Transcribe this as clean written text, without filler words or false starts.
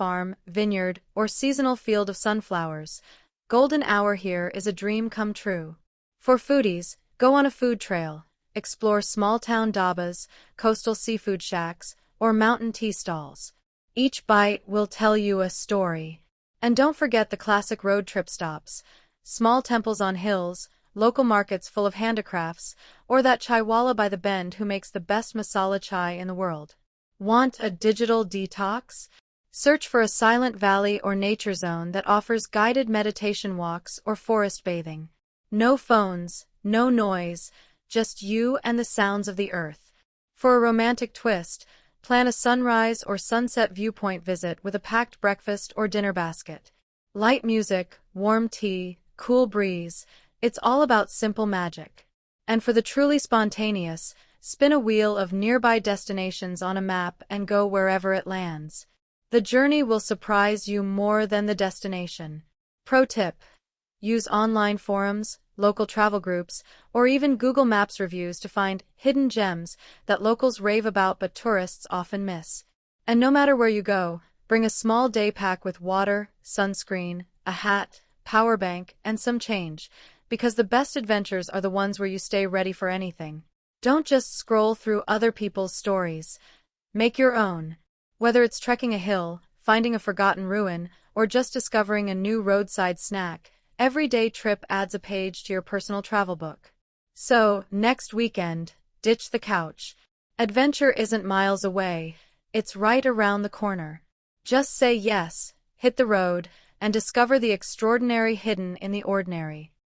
farm, vineyard, or seasonal field of sunflowers, golden hour here is a dream come true. For foodies, go on a food trail, explore small-town dabas, coastal seafood shacks, or mountain tea stalls. Each bite will tell you a story. And don't forget the classic road trip stops, small temples on hills, local markets full of handicrafts, or that chaiwala by the bend who makes the best masala chai in the world. Want a digital detox? Search for a silent valley or nature zone that offers guided meditation walks or forest bathing. No phones, no noise, just you and the sounds of the earth. For a romantic twist, plan a sunrise or sunset viewpoint visit with a packed breakfast or dinner basket. Light music, warm tea, cool breeze, it's all about simple magic. And for the truly spontaneous, spin a wheel of nearby destinations on a map and go wherever it lands. The journey will surprise you more than the destination. Pro tip: use online forums, local travel groups, or even Google Maps reviews to find hidden gems that locals rave about but tourists often miss. And no matter where you go, bring a small day pack with water, sunscreen, a hat, power bank, and some change, because the best adventures are the ones where you stay ready for anything. Don't just scroll through other people's stories. Make your own. Whether it's trekking a hill, finding a forgotten ruin, or just discovering a new roadside snack, every day trip adds a page to your personal travel book. So, next weekend, ditch the couch. Adventure isn't miles away, it's right around the corner. Just say yes, hit the road, and discover the extraordinary hidden in the ordinary.